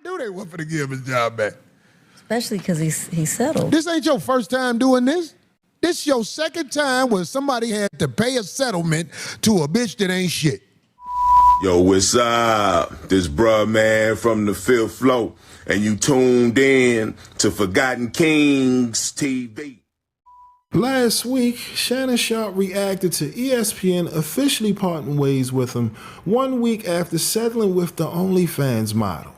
knew they weren't going to give him his job back. Especially because he settled. This ain't your first time doing this. This your second time where somebody had to pay a settlement to a bitch that ain't shit. Yo, what's up? This bruh man from the fifth floor, and you tuned in to Forgotten Kings TV. Last week, Shannon Sharpe reacted to ESPN officially parting ways with him 1 week after settling with the OnlyFans model.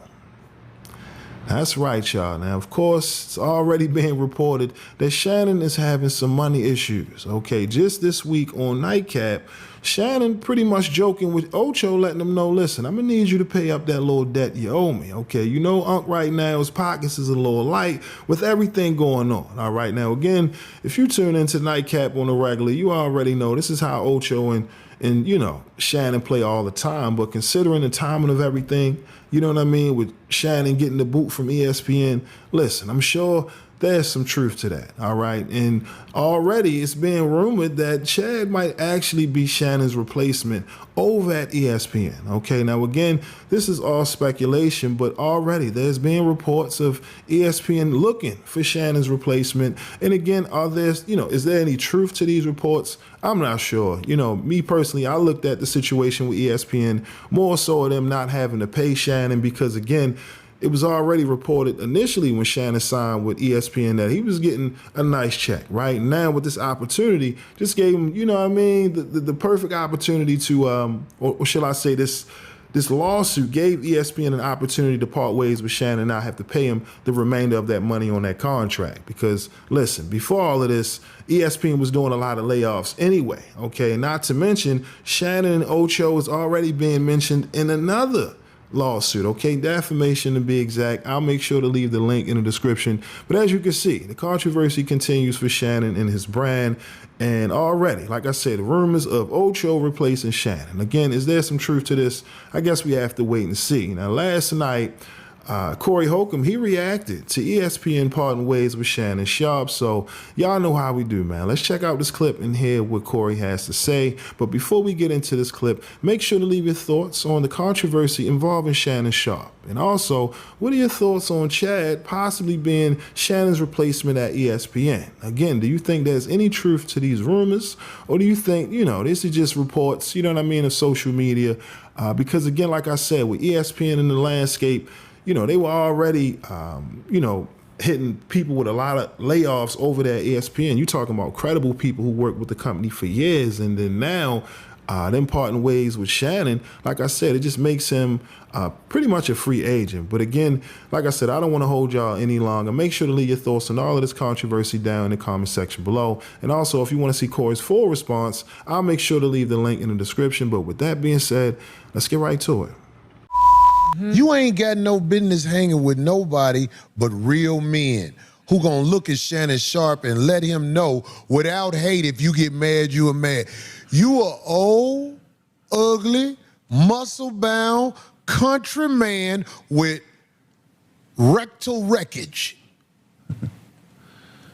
That's right, y'all. Now, of course, it's already being reported that Shannon is having some money issues. Okay, just this week on Nightcap, Shannon pretty much joking with Ocho, letting him know, listen, I'm going to need you to pay up that little debt you owe me. Okay, you know, Unc right now, his pockets is a little light with everything going on. All right, now, again, if you tune into Nightcap on the regular, you already know this is how Ocho and you know, Shannon play all the time. But considering the timing of everything, you know what I mean, with Shannon getting the boot from ESPN, listen, I'm sure there's some truth to that, all right? And already it's being rumored that Chad might actually be Shannon's replacement over at ESPN, okay? Now, again, this is all speculation, but already there's been reports of ESPN looking for Shannon's replacement. And again, is there any truth to these reports? I'm not sure. You know, me personally, I looked at the situation with ESPN more so of them not having to pay Shannon because, again, it was already reported initially when Shannon signed with ESPN that he was getting a nice check, right? Now with this opportunity, just gave him, you know what I mean, the perfect opportunity to, or shall I say this lawsuit gave ESPN an opportunity to part ways with Shannon and not have to pay him the remainder of that money on that contract. Because, listen, before all of this, ESPN was doing a lot of layoffs anyway, okay? Not to mention, Shannon and Ocho is already being mentioned in another lawsuit, okay? Defamation to be exact. I'll make sure to leave the link in the description. But as you can see, the controversy continues for Shannon and his brand. And already, like I said, rumors of Ocho replacing Shannon. Again, is there some truth to this? I guess we have to wait and see. Now, last night, Corey Holcomb, he reacted to ESPN parting ways with Shannon Sharpe. So y'all know how we do, man. Let's check out this clip and hear what Corey has to say. But before we get into this clip, make sure to leave your thoughts on the controversy involving Shannon Sharpe. And also, what are your thoughts on Chad possibly being Shannon's replacement at ESPN? Again, do you think there's any truth to these rumors? Or do you think, you know, this is just reports, you know what I mean, of social media? Because again, like I said, with ESPN in the landscape, you know, they were already, you know, hitting people with a lot of layoffs over there at ESPN. You're talking about credible people who worked with the company for years. And then now, them parting ways with Shannon, like I said, it just makes him pretty much a free agent. But again, like I said, I don't want to hold y'all any longer. Make sure to leave your thoughts on all of this controversy down in the comment section below. And also, if you want to see Corey's full response, I'll make sure to leave the link in the description. But with that being said, let's get right to it. You ain't got no business hanging with nobody but real men who gonna look at Shannon Sharpe and let him know without hate if you get mad, you are mad. You are old, ugly, muscle-bound country man with rectal wreckage.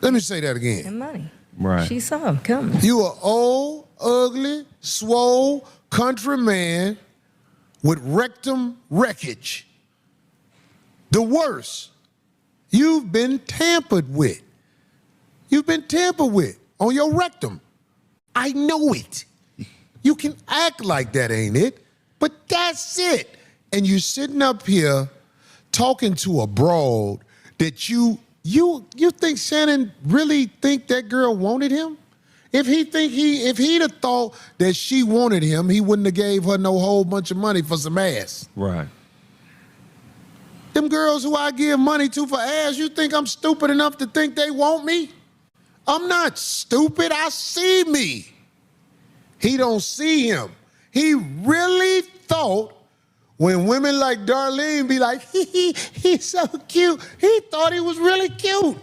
Let me say that again. And money. Right. She saw him coming. You are old, ugly, swole country man with rectum wreckage. The worst. You've been tampered with. You've been tampered with on your rectum. I know it. You can act like that, ain't it? But that's it. And you're sitting up here talking to a broad that you think Shannon really think that girl wanted him? If he'd have thought that she wanted him, he wouldn't have gave her no whole bunch of money for some ass. Right. Them girls who I give money to for ass, you think I'm stupid enough to think they want me? I'm not stupid, I see me. He don't see him. He really thought when women like Darlene be like, he's so cute, he thought he was really cute.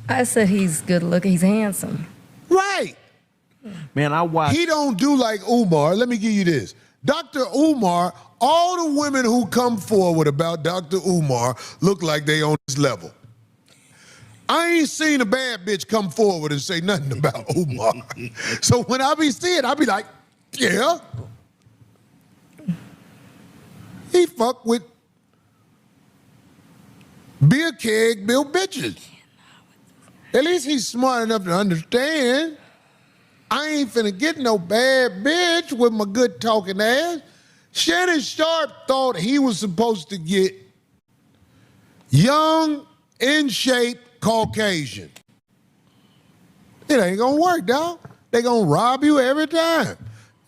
I said he's good looking, he's handsome. Right. Man, I watched. He don't do like Umar. Let me give you this. Dr. Umar, all the women who come forward about Dr. Umar look like they on this level. I ain't seen a bad bitch come forward and say nothing about Umar. So when I be seeing, I be like, yeah. He fuck with Be a keg, build bitches. At least he's smart enough to understand. I ain't finna get no bad bitch with my good talking ass. Shannon Sharpe thought he was supposed to get young, in shape, Caucasian. It ain't gonna work, dog. They gonna rob you every time.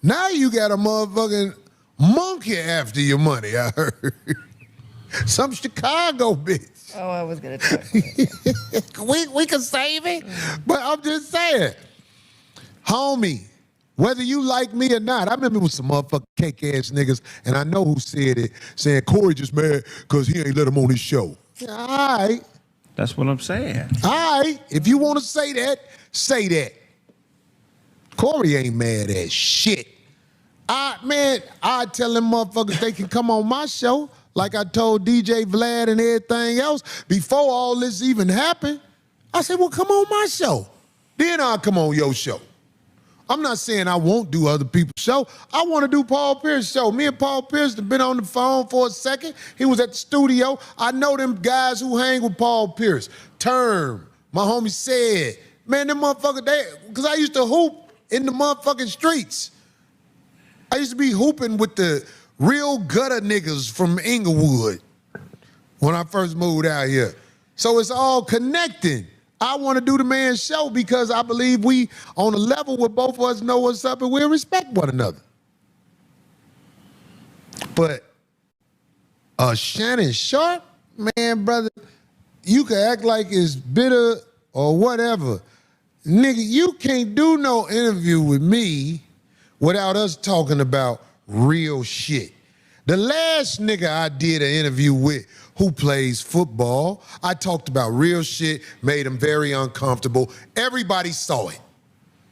Now you got a motherfucking monkey after your money, I heard. Some Chicago bitch. Oh, I was gonna talk about it. we can save it, but I'm just saying, homie, whether you like me or not, I remember with some motherfucking cake-ass niggas, and I know who said it, saying Corey just mad because he ain't let him on his show. All right. That's what I'm saying. All right. If you want to say that, say that. Corey ain't mad at shit. I tell them motherfuckers they can come on my show like I told DJ Vlad and everything else before all this even happened. I said, well, come on my show. Then I'll come on your show. I'm not saying I won't do other people's show. I want to do Paul Pierce's show. Me and Paul Pierce have been on the phone for a second. He was at the studio. I know them guys who hang with Paul Pierce. Term, my homie said, man, them motherfuckers, because I used to hoop in the motherfucking streets. I used to be hooping with the real gutter niggas from Inglewood when I first moved out here. So it's all connecting. I want to do the man's show because I believe we on a level where both of us know what's up and we respect one another. But Shannon Sharpe, man, brother, you can act like it's bitter or whatever. Nigga, you can't do no interview with me without us talking about real shit. The last nigga I did an interview with who plays football, I talked about real shit, made him very uncomfortable. Everybody saw it.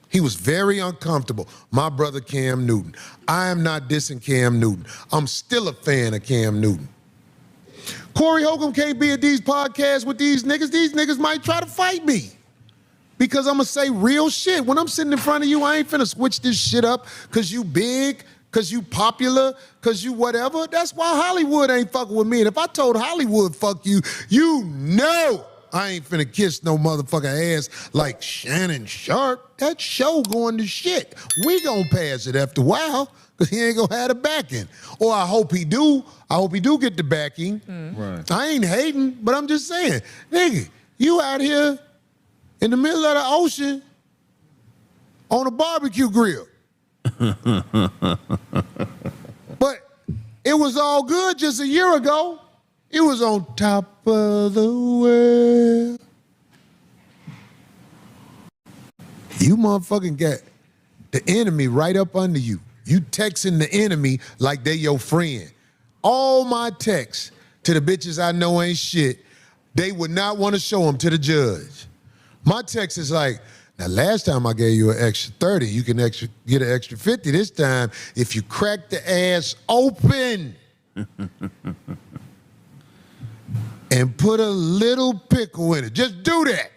He was very uncomfortable. My brother Cam Newton. I am not dissing Cam Newton. I'm still a fan of Cam Newton. Corey Holcomb can't be at these podcasts with these niggas. These niggas might try to fight me because I'm gonna say real shit. When I'm sitting in front of you, I ain't finna switch this shit up because you big, because you popular, because you whatever. That's why Hollywood ain't fucking with me. And if I told Hollywood fuck you, you know I ain't finna kiss no motherfucker ass like Shannon Sharpe. That show going to shit. We gonna pass it after a while because he ain't gonna have the backing. Or I hope he do. I hope he do get the backing. Right. I ain't hating, but I'm just saying, nigga, you out here in the middle of the ocean on a barbecue grill. But it was all good just a year ago. It was on top of the world. You motherfucking got the enemy right up under you. You texting the enemy like they your friend. All my texts to the bitches I know ain't shit, they would not want to show them to the judge. My text is like, now, last time I gave you an extra 30, you can get an extra 50 this time if you crack the ass open and put a little pickle in it. Just do that.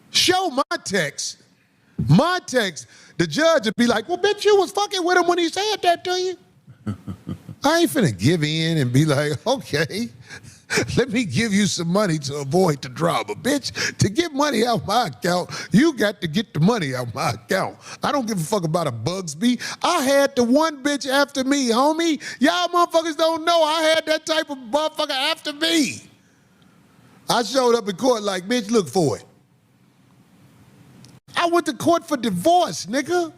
Show my text. My text. The judge would be like, well, bitch, you was fucking with him when he said that to you. I ain't finna give in and be like, okay, let me give you some money to avoid the drama. Bitch, to get money out my account, you got to get the money out my account. I don't give a fuck about a Bugsby. I had the one bitch after me, homie. Y'all motherfuckers don't know I had that type of motherfucker after me. I showed up in court like, bitch, look for it. I went to court for divorce, nigga.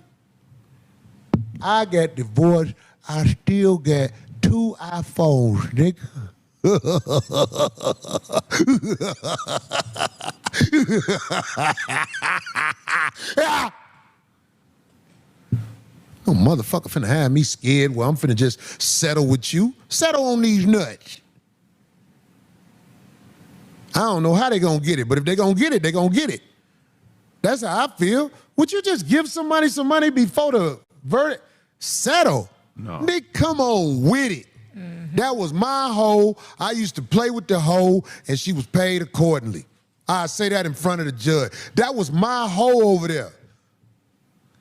I got divorced. I still got 2 iPhones, nigga. No motherfucker finna have me scared where I'm finna just settle with you. Settle on these nuts. I don't know how they gonna get it, but if they gonna get it, they gonna get it. That's how I feel. Would you just give somebody some money before the verdict? Settle. No. Nick, come on with it. That was my hoe. I used to play with the hoe, and she was paid accordingly. I say that in front of the judge. That was my hoe over there.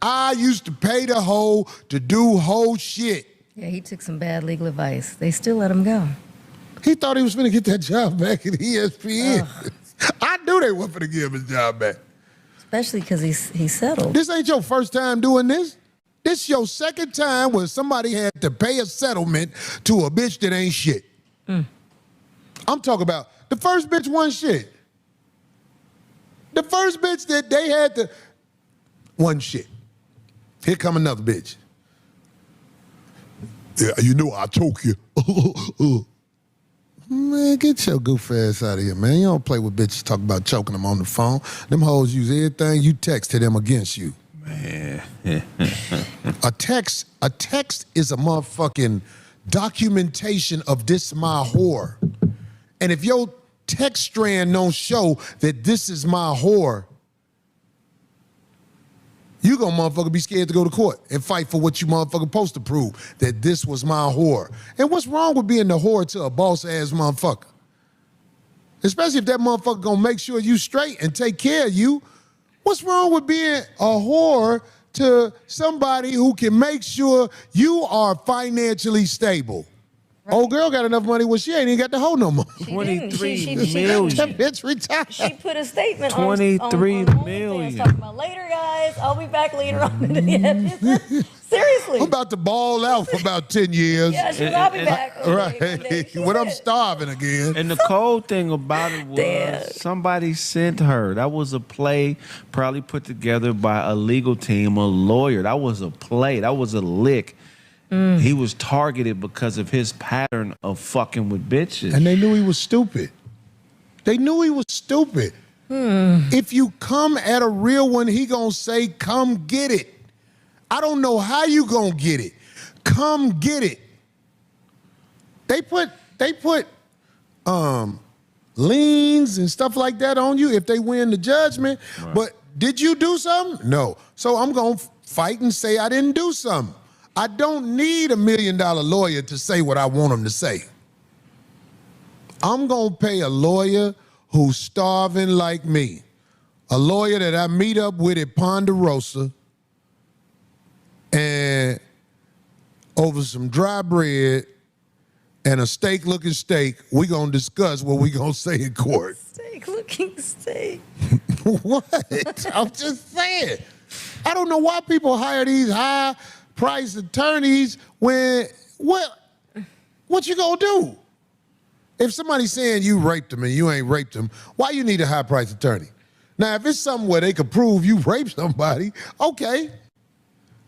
I used to pay the hoe to do hoe shit. Yeah, he took some bad legal advice. They still let him go. He thought he was going to get that job back at ESPN. I knew they weren't going to give him his job back. Especially because he settled. This ain't your first time doing this. This your second time where somebody had to pay a settlement to a bitch that ain't shit. I'm talking about the first bitch wasn't shit. The first bitch that they had to wasn't shit. Here come another bitch. Yeah, you know I choke you. Man, get your goof ass out of here, man. You don't play with bitches talking about choking them on the phone. Them hoes use everything you text to them against you. Man. A text is a motherfucking documentation of this my whore. And if your text strand don't show that this is my whore, you gonna motherfucker be scared to go to court and fight for what you motherfucker supposed to prove, that this was my whore. And what's wrong with being the whore to a boss-ass motherfucker? Especially if that motherfucker gonna make sure you straight and take care of you. What's wrong with being a whore to somebody who can make sure you are financially stable? Right. Old girl got enough money where she ain't even got the hoe no more. 23 That million. bitch retired. She put a statement 23 on million. talking about later, guys. I'll be back later on in the episode. Seriously. I'm about to ball out for about 10 years. Yeah, she I'll be back. Right. When I'm starving again. And the cold thing about it was somebody sent her. That was a play probably put together by a legal team, a lawyer. That was a play. That was a lick. He was targeted because of his pattern of fucking with bitches. And they knew he was stupid. They knew he was stupid. If you come at a real one, he gonna say, come get it. I don't know how you gonna get it. Come get it. They put liens and stuff like that on you if they win the judgment. Right. But did you do something? No. So I'm gonna fight and say I didn't do something. I don't need $1 million lawyer to say what I want him to say. I'm gonna pay a lawyer who's starving like me. A lawyer that I meet up with at Ponderosa, and over some dry bread and a steak-looking steak, we gonna discuss what we gonna say in court. Steak-looking steak. What? I'm just saying. I don't know why people hire these high-priced attorneys when, what you gonna do? If somebody's saying you raped them and you ain't raped them, why you need a high-priced attorney? Now, if it's something where they could prove you raped somebody, okay.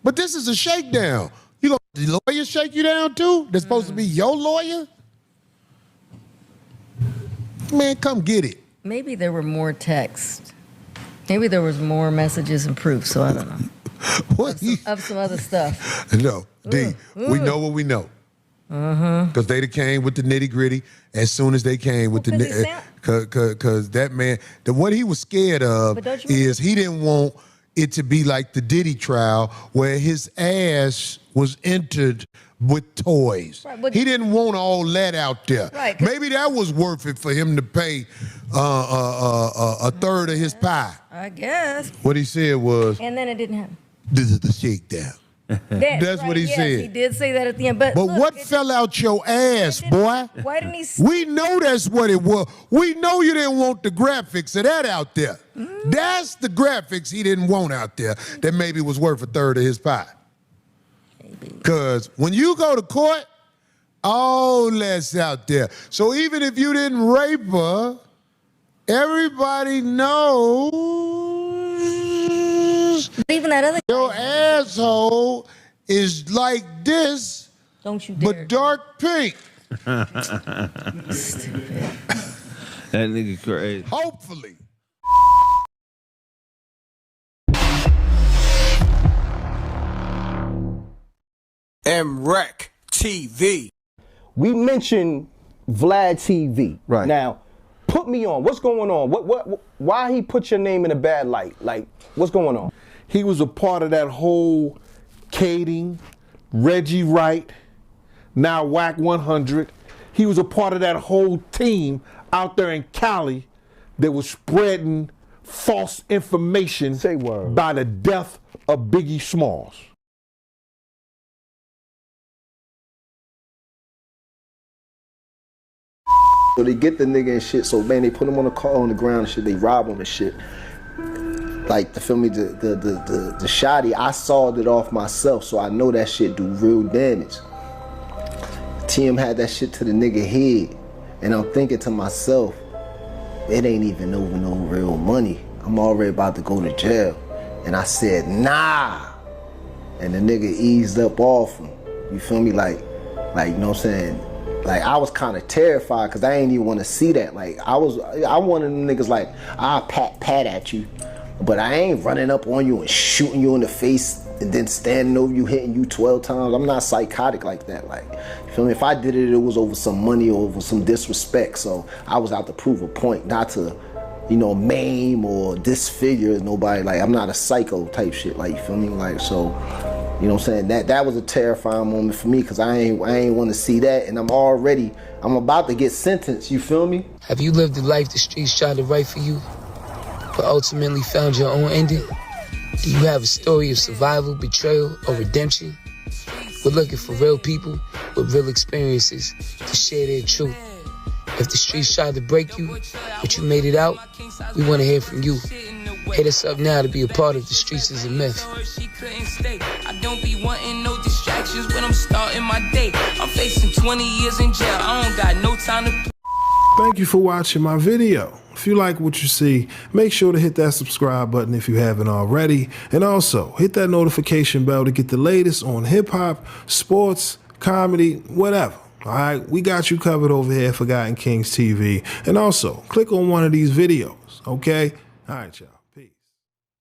But this is a shakedown. You gonna let the lawyer shake you down too? That's supposed to be your lawyer? Man, come get it. Maybe there were more texts. Maybe there was more messages and proof, so I don't know. What? Of some other stuff. No, D, we know what we know. Because they came with the nitty gritty as soon as they came with because that man, what he was scared of is he didn't want it to be like the Diddy trial where his ass was entered with toys. Right, he didn't want all that out there. Right, maybe that was worth it for him to pay a third of his pie. I guess. What he said was, and then it didn't happen. This is the shakedown. That's right, what he said. He did say that at the end. But look, what fell out your ass, boy? Why didn't he? We know that's what it was. We know you didn't want the graphics of that out there. That's the graphics he didn't want out there that maybe was worth a third of his pie. Because when you go to court, all that's out there. So even if you didn't rape her, everybody knows. Even that other your asshole is like this, don't you dare. But dark pink. Stupid. That nigga crazy. Hopefully. MREC TV. We mentioned Vlad TV. Right. Now, put me on. What's going on? Why he put your name in a bad light? Like, what's going on? He was a part of that whole Kading, Reggie Wright, now WAC 100. He was a part of that whole team out there in Cali that was spreading false information by the death of Biggie Smalls. So they get the nigga and shit. So man, they put him on the car on the ground and shit. They rob him and shit. Like, the feel me, the shotty, I sawed it off myself, so I know that shit do real damage. TM had that shit to the nigga head, and I'm thinking to myself, it ain't even over no real money. I'm already about to go to jail. And I said, nah. And the nigga eased up off him. You feel me? Like, you know what I'm saying? Like, I was kind of terrified because I ain't even want to see that. Like, I one of them niggas like, I'll pat at you, but I ain't running up on you and shooting you in the face and then standing over you, hitting you 12 times. I'm not psychotic like that. Like, you feel me? If I did it, it was over some money or over some disrespect. So I was out to prove a point, not to, you know, maim or disfigure nobody. Like, I'm not a psycho type shit. Like, you feel me? Like, so, you know what I'm saying? That was a terrifying moment for me because I ain't want to see that, and I'm about to get sentenced. You feel me? Have you lived the life the streets tried to write for you, but ultimately found your own ending? Do you have a story of survival, betrayal, or redemption? We're looking for real people with real experiences to share their truth. If the streets tried to break you, but you made it out, we want to hear from you. Hit us up now to be a part of The Streets Is a Myth. I don't be wanting no distractions when I'm starting my day. I'm facing 20 years in jail. I don't got no time to... Thank you for watching my video. If you like what you see, make sure to hit that subscribe button if you haven't already. And also, hit that notification bell to get the latest on hip-hop, sports, comedy, whatever. All right, we got you covered over here at Forgotten Kings TV. And also, click on one of these videos, okay? All right, y'all.